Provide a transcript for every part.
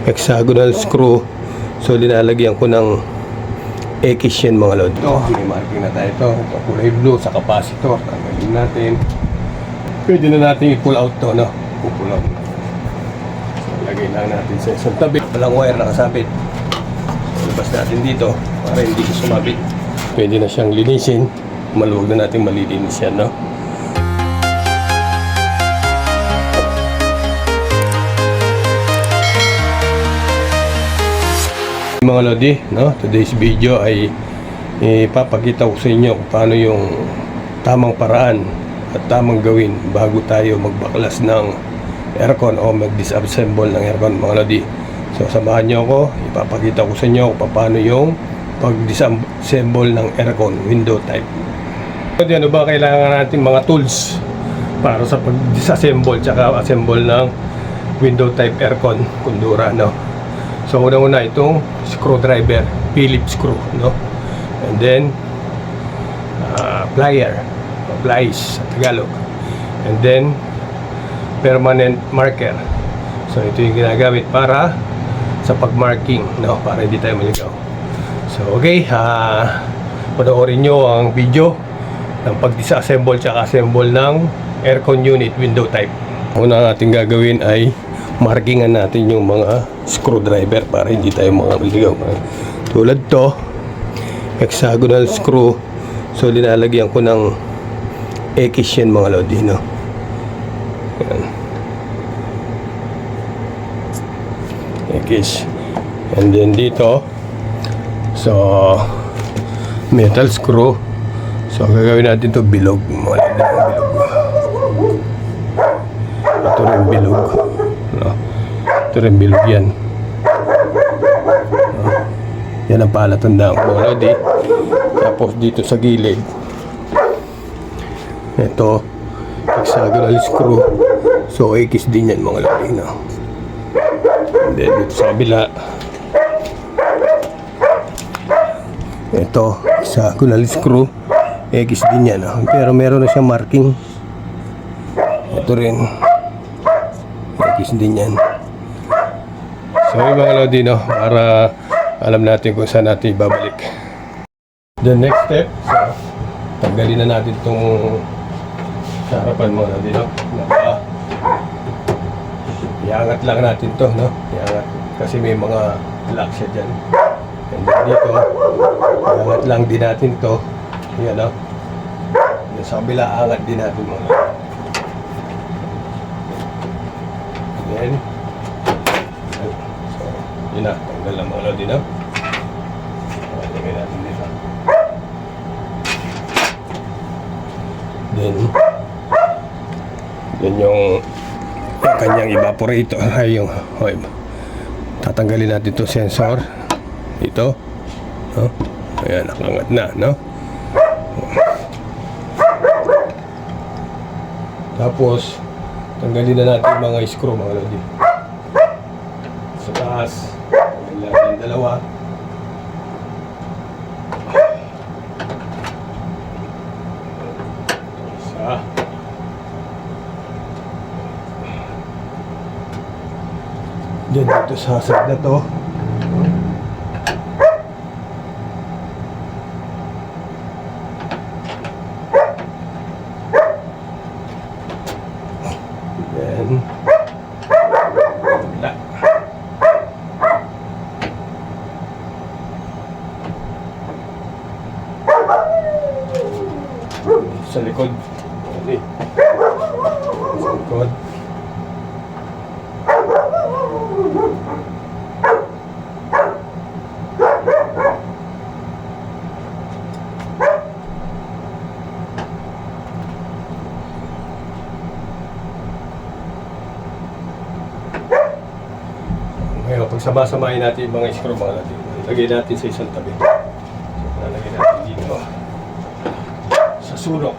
hexagonal screw. So linalagyan ko ng X yan mga lod. Ito, may marking na tayo ito. Ito kulay blue sa capacitor. Tanggalin natin. Pwede na natin i-pull out to, no? Pull out. So lagay lang natin sa isang tabi. Walang wire nakasabit. Labas natin dito para hindi siya sumabit. Pwede na siyang linisin. Maluwag na natin malilinis yan, no? Mga lodi, no? Today's video ay ipapakita ko sa inyo kung paano yung tamang paraan at tamang gawin bago tayo magbaklas ng aircon o mag-disassemble ng aircon, mga lodi. So samahan nyo ako, ipapakita ko sa inyo kung paano yung pag-disassemble ng aircon window type. Ano ba kailangan natin mga tools para sa pag-disassemble tsaka assemble ng window type aircon kundura, no? So una-una itong screwdriver, Phillips screw, no? And then plier, plies sa Tagalog. And then permanent marker. So ito yung ginagamit para sa pag-marking, no? Para hindi tayo maligaw. So okay, panoorin nyo ang video ng pag-disassemble tsaka assemble ng aircon unit window type. Una natin gagawin ay markingan natin yung mga screwdriver para hindi tayo mga maligaw. Tulad to, hexagonal screw. So linalagyan ko ng X yan mga lodi, no? Yan. X. And then dito, so metal screw. So gagawin natin to bilog. Mga lodi, bilog. Ito rin bilog. No? Ito rin bilog yan. No? Yan ang palatandaan ko, lodi. Tapos dito sa gilid, ito hexagonal screw. So X din yan mga lodi, no? And then dito sa kabila, ito hexagonal screw, X din yan, no? Pero meron na siyang marking. Ito rin X din yan. So yung mga lodi, no, para alam natin kung saan natin ibabalik. The next step, so tanggalin na natin itong harapan mga lodi, no? Iangat lang natin to, no? Iangat, kasi may mga lock siya dyan. And then dito, iangat lang din natin to. Yan, no? Sa kabila, angat din natin mga lodi. Then, so, yun na, tanggal lang mga lodi, no? Lagay natin dito. Then yung kanyang evaporator ay yung tatanggalin natin ito sensor dito, no? Ayan, nakangat na, no? Tapos tanggalin na natin mga screw mga lodi. Sa taas, tanggalin natin dalawa. Isa. Diyan dito sa side na to. Then wala. Sa likod. Okay. Sa likod. Ngayon, pagsama-samahin natin yung mga screw mga natin. Ilagay natin sa isang tabi. So, lalagay natin dito sa sulok.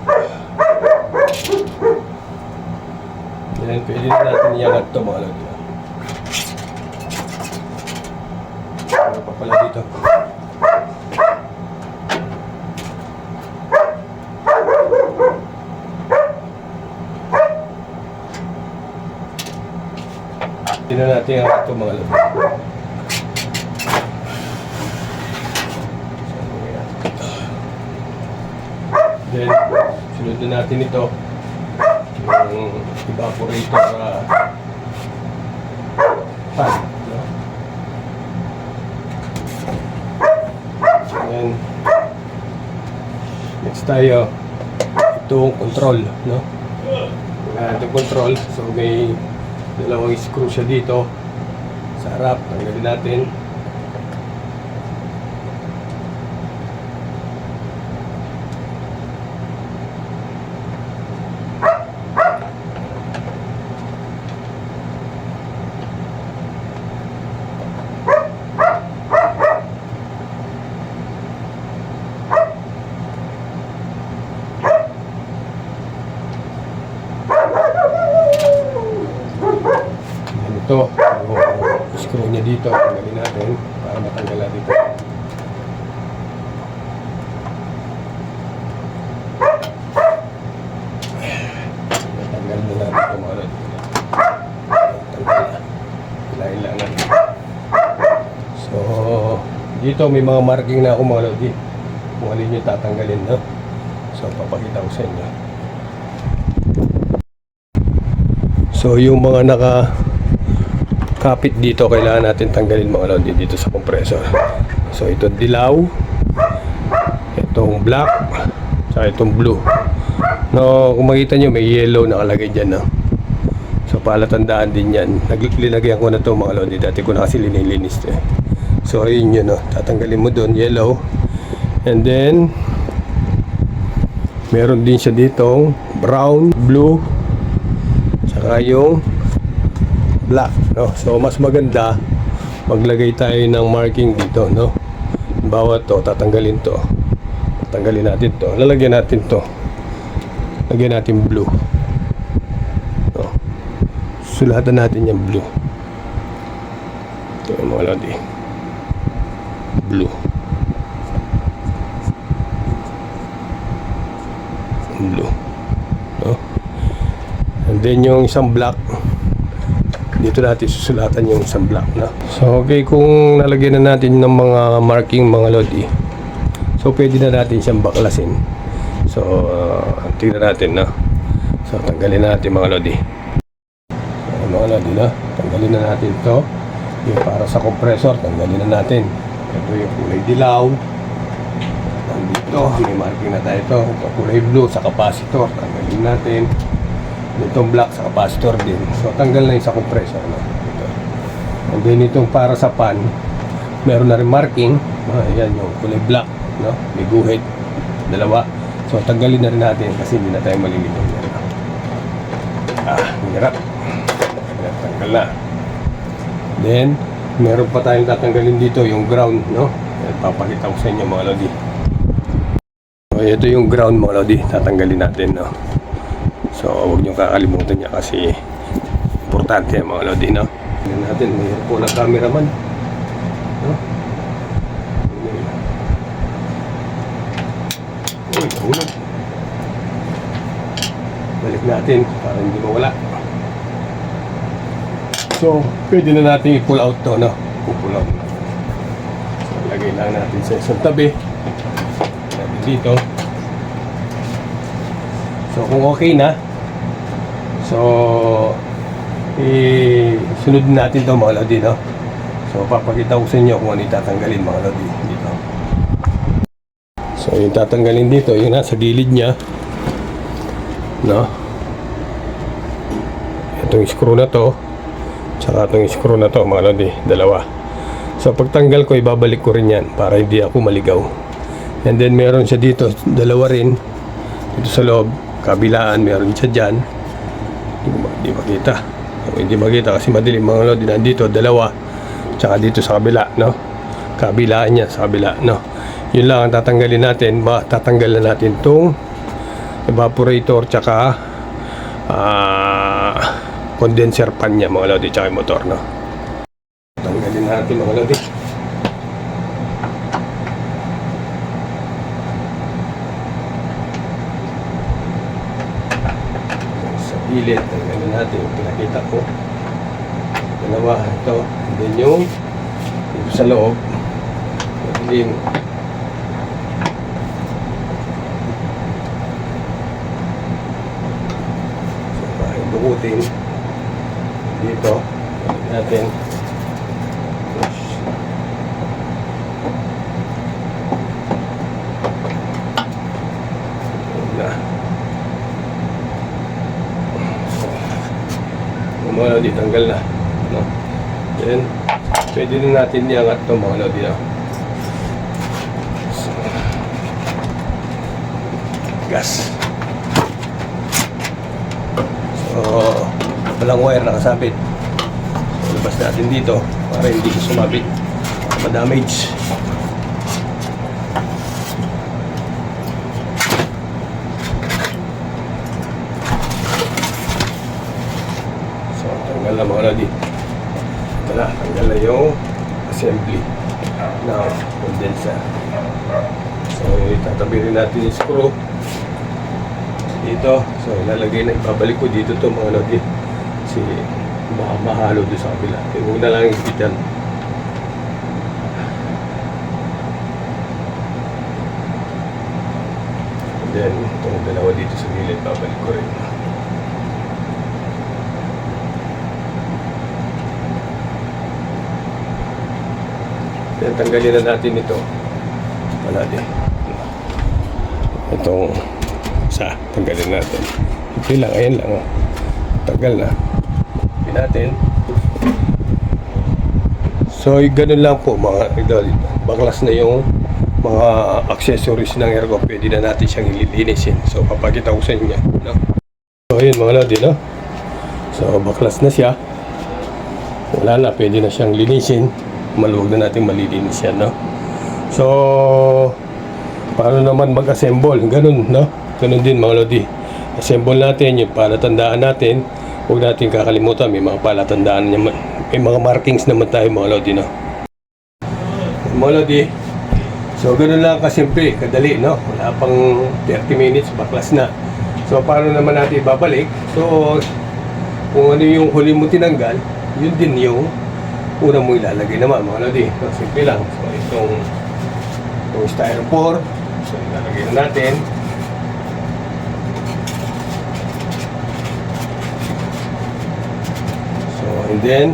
Then, pwede na natin iangat ito mga natin. Ano pa pala dito? na natin ang ito mga lodi. Then, sunod na natin ito. Yung evaporator pan. No? And next tayo, itong control. No? Itong control. So may dalawang screw siya dito sa harap. Tanggalin natin. Ito, yung screw niya dito, tanggalin natin para matanggal natin ito. Tanggal na natin ito mga lodi. Tanggal na. Hilahin lang natin. So, dito may mga marking na ako mga lodi. Kung alin yung tatanggalin, no? So, papakita ko sa inyo. So, yung mga kapit dito kailangan natin tanggalin mga lodi dito sa compressor. So ito dilaw, itong black, saka itong blue. No, kung makita nyo may yellow nakalagay dyan, no? So palatandaan din yan. Linagyan ko na to mga lodi, dati ko na kasi linilinis eh. So ayun yun, no? Tatanggalin mo doon yellow. And then meron din siya ditong brown, blue, saka yung black, no? So mas maganda maglagay tayo ng marking dito, no? Bawat to, tatanggalin to. Tatanggalin natin to. Lalagyan natin to. Lagyan natin blue. No? Sulatan natin yung blue. Ito yung mga lodi. Blue. Blue. No? And then yung isang black, dito natin susulatan yung isang block, no? So okay, kung nalagyan na natin ng mga marking mga lodi, so pwede na natin siyang baklasin. So tingnan natin, no? So tanggalin natin mga lodi. So, mga lodi, no? Tanggalin na natin ito. Yung para sa compressor, tanggalin na natin. Ito yung kulay dilaw. Nandito, may marking na tayo ito. Ito kulay blue sa capacitor, tanggalin natin. Itong black sa capacitor din. So tanggal na yung sa compressor, no? Ito. And then itong para sa pan, meron na rin marking. Ayan yung kulay black, no? May guhit, dalawa. So tanggalin na rin natin kasi hindi na tayo malilito. Hirap. Tanggal na. Then meron pa tayong tatanggalin dito, yung ground, no? Papakita ko sa inyo mga lodi. So ito yung ground mga lodi, tatanggalin natin, no? So, huwag nyo kakalimutan niya kasi importante mga lodi, no? Tingnan natin, mayroon po na cameraman. No? Uy, hulog. Balik natin para hindi mawala. So, pwede na natin i-pull out to, no? Pull out na. So, lagay lang natin sa isang tabi. Lagay dito. So, kung okay na, so, sunod natin ito mga lodi, no? So, papakita ko sa inyo kung ano yung tatanggalin mga lodi dito. So, yung tatanggalin dito, yung nasa gilid niya, no? Itong screw na to, tsaka itong screw na to mga lodi, dalawa. So, pagtanggal ko, ibabalik ko rin yan para hindi ako maligaw. And then, meron siya dito, dalawa rin, dito sa loob, kabilaan, meron siya dyan. Hindi makita. Hindi makita kasi madilim mga lodi. Nandito, dalawa. Tsaka dito sa kabila, no? Kabilaan niya sa kabila, no? Yun lang ang tatanggalin natin. Tatanggal na natin itong evaporator tsaka condenser pan niya mga lodi, tsaka yung motor, no? Tanggalin natin mga lodi. Sa gilid, tanggalin natin yung pinakita ko. Dalawa, ito. And then yung dito sa loob. Madilim. So, dukutin. Dito. Balik natin. Push. Na. Mga lodi, tanggal na. No? Then, pwede din natin iangat ito mga lodi. No? So, gas. So, walang wire nakasabit. So, labas natin dito para hindi ko sumabit. Ma-damage. Tanggal na mga lodi. Ito na, tanggal na yung assembly ng condenser. So, itatabi rin natin yung screw dito. So, ilalagay na, ibabalik ko dito to mga lodi. Kasi baka mahalo doon sa kabila. Kaya huwag na lang ipitan. And then, itong dalawa dito sa gilid, babalik ko rin. Then, tanggalin na natin ito. Wala din. Itong isa, tanggalin natin. Ito lang, ayan lang. Oh. Tanggal na. Ito natin. So, ganun lang po mga idol. Baklas na yung mga accessories ng aircon. Pwede na natin siyang ililinisin. So, papakita ko sa inyo. No? So, ayun mga lodi, no? So, baklas na siya. Wala na, pwede na siyang linisin. Maluwag na natin malilinis yan, no? So, paano naman mag-assemble? Ganun, no? Ganun din mga lodi. Assemble natin yung palatandaan natin. Huwag natin kakalimutan, may mga palatandaan naman. May mga markings naman tayo mga lodi, no? Mga lodi. So, ganun lang kasimple, kadali, no? Wala pang 30 minutes, baklas na. So, paano naman natin babalik? So, kung ano yung huli mo tinanggal, yun din yung una mo ilalagay naman mga lodi. So, simple lang. So, itong styrofoam. So, ilalagay na natin. So, and then,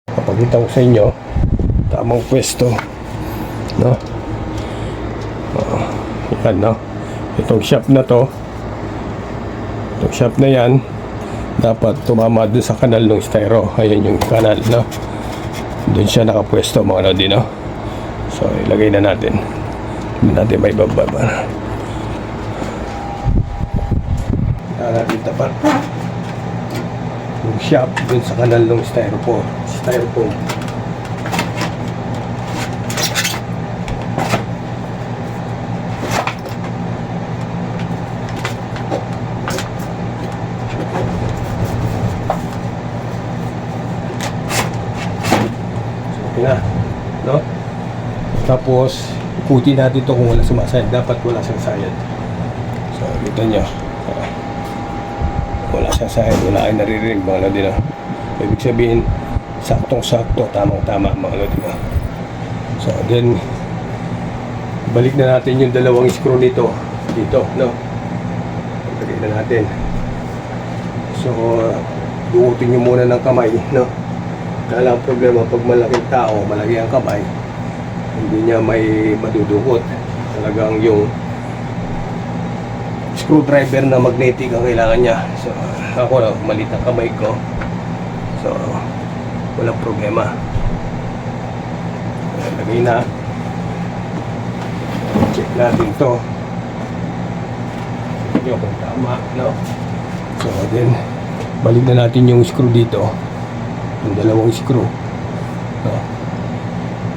kapagkita ko sa inyo, tamang pwesto. No? Yan, no? Itong shop na to, itong shop na yan, dapat tumama dun sa kanal ng styro. Ayan yung kanal, no? Doon siya nakapwesto mga lodi, no? So, ilagay na natin. Hindi natin may bababa. Kailangan natin tapat yung shop dun sa kanal ng styrofoam. Na, no? Tapos ikutin natin ito kung wala sumasayad. Dapat wala siyang sayad. So, kita nyo, wala siyang sayad, wala kayo naririnig mga lodi, no? Ibig sabihin, saktong-sakto, tamang-tama mga lodi, no? So, then balik na natin yung dalawang screw nito dito, no? Lagay na natin. So, dukutin nyo muna ng kamay, no? Kaya ang problema, pag malaking tao, malaki ang kamay, hindi niya may madudukot. Talagang yung screwdriver na magnetic ang kailangan niya. So, ako na, maliit ang kamay ko. So, walang problema. Lagay na. Check natin to. Check nyo kung tama, no? So, then, balik na natin yung screw dito. Yung dalawang screw, no?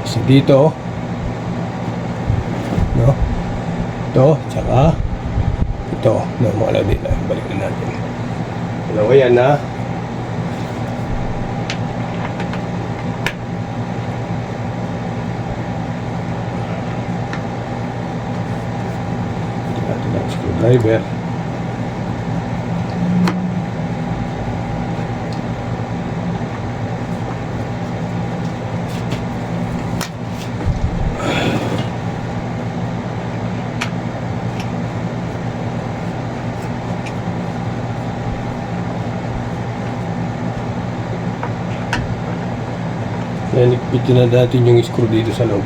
So dito, no? Ito, tsaka ito, no? Mga lodi, balik na natin. Dalawa yan, na natin ang screwdriver. Yan, ikpit na natin yung screw dito sa loob.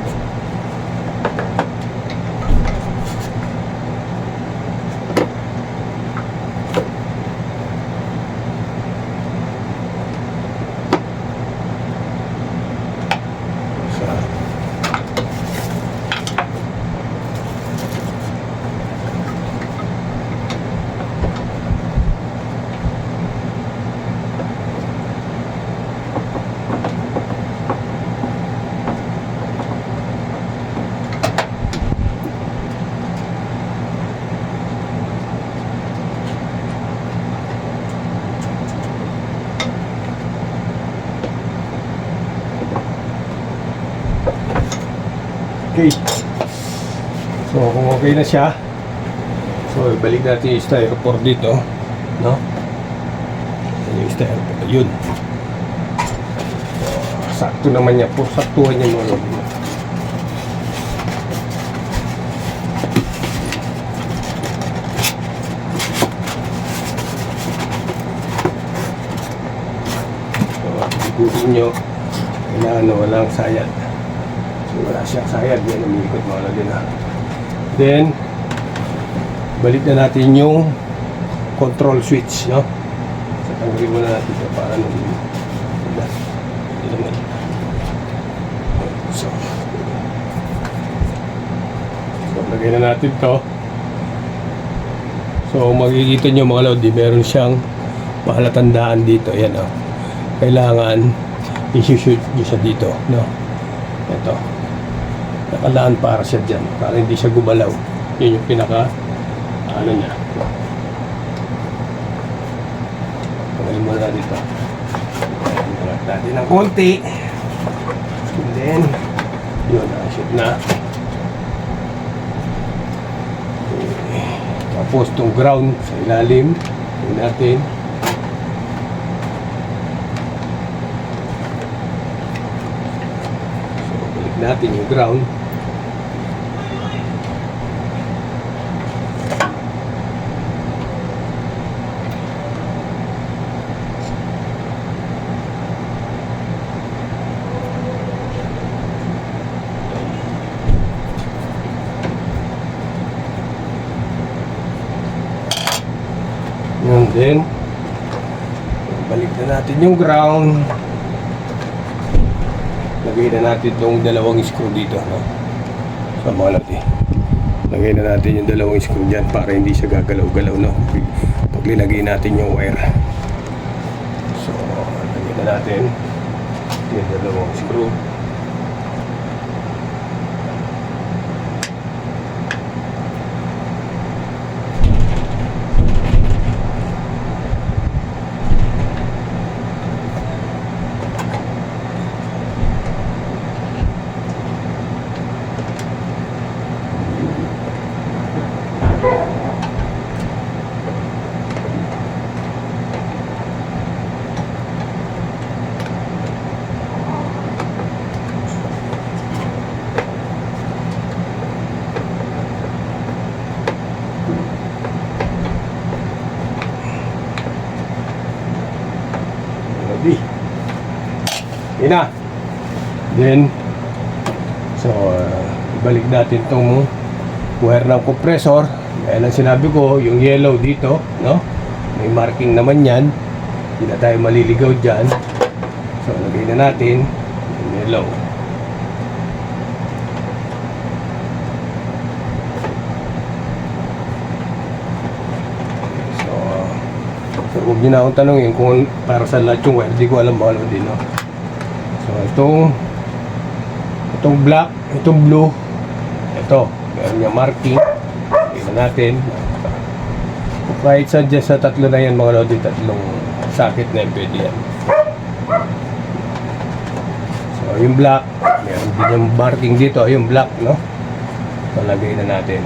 Okay. So, kung okay na siya, so, ibalik natin yung styrofoam dito, no? Yung styrofoam, yun. So, sakto naman niya po, saktuhan niya mo. So, igutin nyo, kailangan walang sayad. Wala siyang sayad, yan umiikot mga din ha. Then balik na natin yung control switch, no? So tanggalin muna natin ito para hindi naman. So lagay na natin to. So makikita nyo mga lodi, meron siyang palatandaan dito, yan o. Kailangan i-shoot nyo siya dito, no? Ito, nakalaan para siya dyan, para hindi siya gumalaw. Yun yung pinaka ano niya. Pagaling mo na dito, pagaling natin ng konti, and then yun, shoot na. Okay. Tapos itong ground sa ilalim, yun natin. So balik natin yung ground. And then balik na natin yung ground. Lagay na natin itong dalawang screw dito, no? Sa mga lati. Lagay na natin yung dalawang screw dyan para hindi siya gagalaw-galaw, no? Pag linagay natin yung wire. So lagay na natin yung dalawang screw. Yun na. Then so ibalik natin itong wire ng compressor. Dahil ang sinabi ko, yung yellow dito, no? May marking naman yan. Hindi na tayo maliligaw dyan. So lagay na natin yung yellow. So huwag nyo na akong tanongin kung para sa lahat yung wire. Di ko alam ano din, no? So itong black, itong blue, ito, meron yung marking. Tingnan natin. Kahit saan dyan sa tatlo na yan mga lodi, tatlong socket na yung pwede yan. So yung black, meron din yung marking dito, yung black, no? Palagay na natin.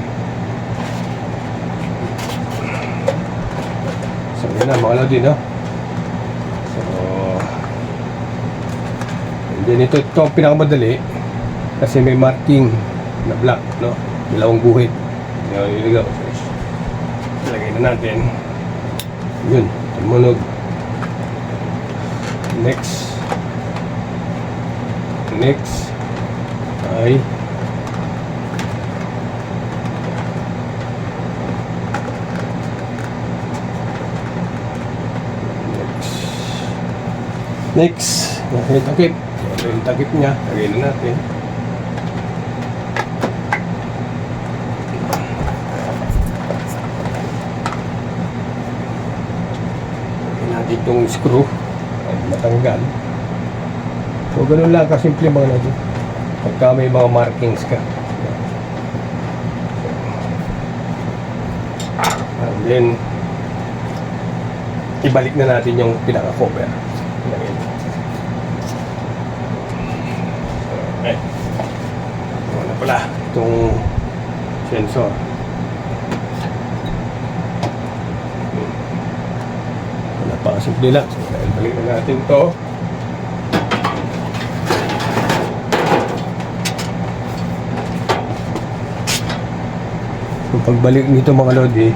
So yun na mga lodi, no? Then ito ang pinakamadali kasi may marking na black, no? Dalawang guhit. Yun, iligaw. Lagay na natin. Yun, tumunog. Next. next ay next, yung takip. So, yung takip niya, lagay na natin. Lagay natin itong screw at matanggal. So, ganun lang kasimple mga natin. Pagka may mga markings ka. And then, ibalik na natin yung pinaka-cover. Okay. Wala pala itong sensor. Wala pa, simple lang. So, balik na natin ito. Kung pagbalik nito mga lodi,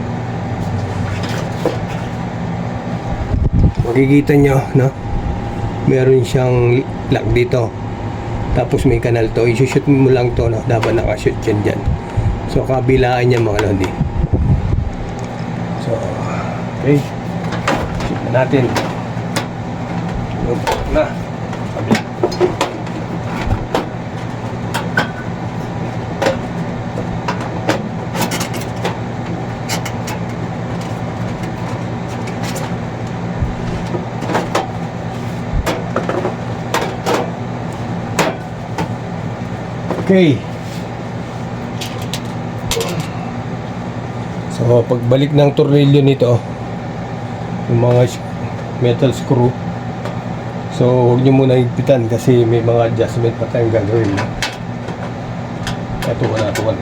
makikita nyo, no? Meron siyang lock dito. Tapos may kanal to. I-shoot mo lang to, no? Dapat nakashoot yan dyan. So, kabilaan niya mga lodi. So, okay. Shoot na natin. Na. Kabila. Okay. So, pagbalik ng tornilyo nito, yung mga metal screw, so huwag nyo muna higpitan kasi may mga adjustment pa tayong gagawin. Ito wala ito wala.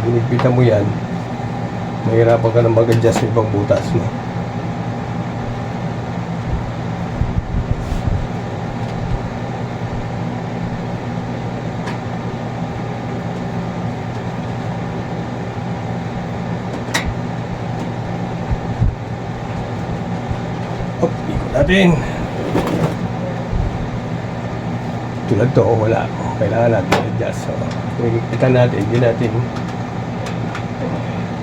Hinigpitan mo yan, mahirapan ka ng mag-adjust yung ibang butas mo. Ikot natin. Tulad to, wala. Kailangan natin adjust. So, higpitan natin, hindi natin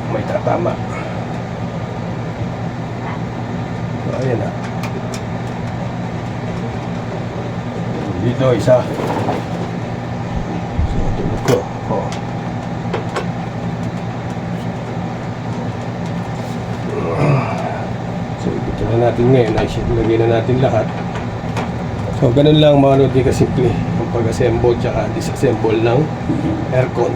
may tatama. So, ayan na. Dito, isa. So, tulog ko. Oh. So, ito na natin ngayon. Lagyan na natin lahat. So, ganun lang mga lodi kasimple. Ang pag-assemble tsaka disassemble ng aircon.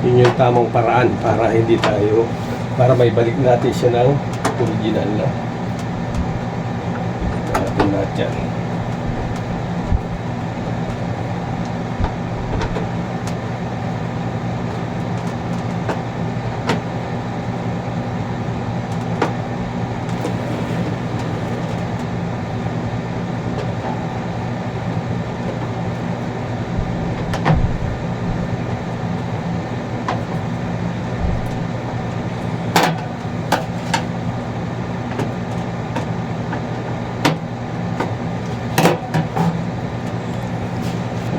Yun yung tamang paraan para hindi tayo, para may balik natin siya ng original na. Ito natin lahat yan.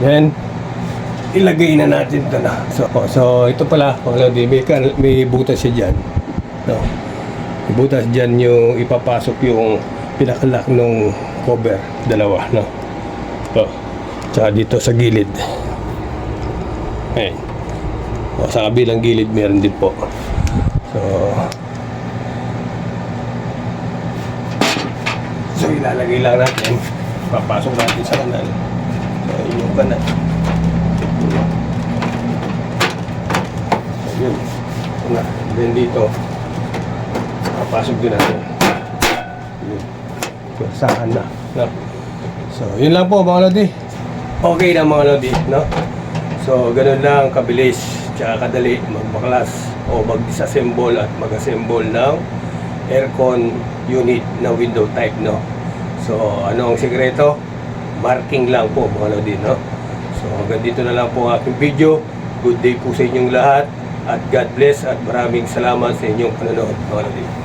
Then, ilagay na natin ito na. So ito pala, mga lodi, may butas siya dyan. No? May butas dyan yung ipapasok yung pinakalak ng cover. Dalawa, no? So, tsaka dito sa gilid. Ayan. O, sa kabilang gilid meron din po. So ilalagay lang natin. Papasok natin sa kanal. So, yung kanal. Ayun. Then dito, papasok din natin. Saan na. No? So, yun lang po mga lodi. Okay na mga lodi, no? So, ganun lang kabilis tsaka kadali magbaklas o mag-disassemble at mag-assemble ng aircon unit na window type, no? So, ano ang sikreto? Marking lang po mga lodi, no? So, hanggang dito na lang po ang aking video. Good day po sa inyong lahat. At God bless at maraming salamat sa inyong panonood mga lodi.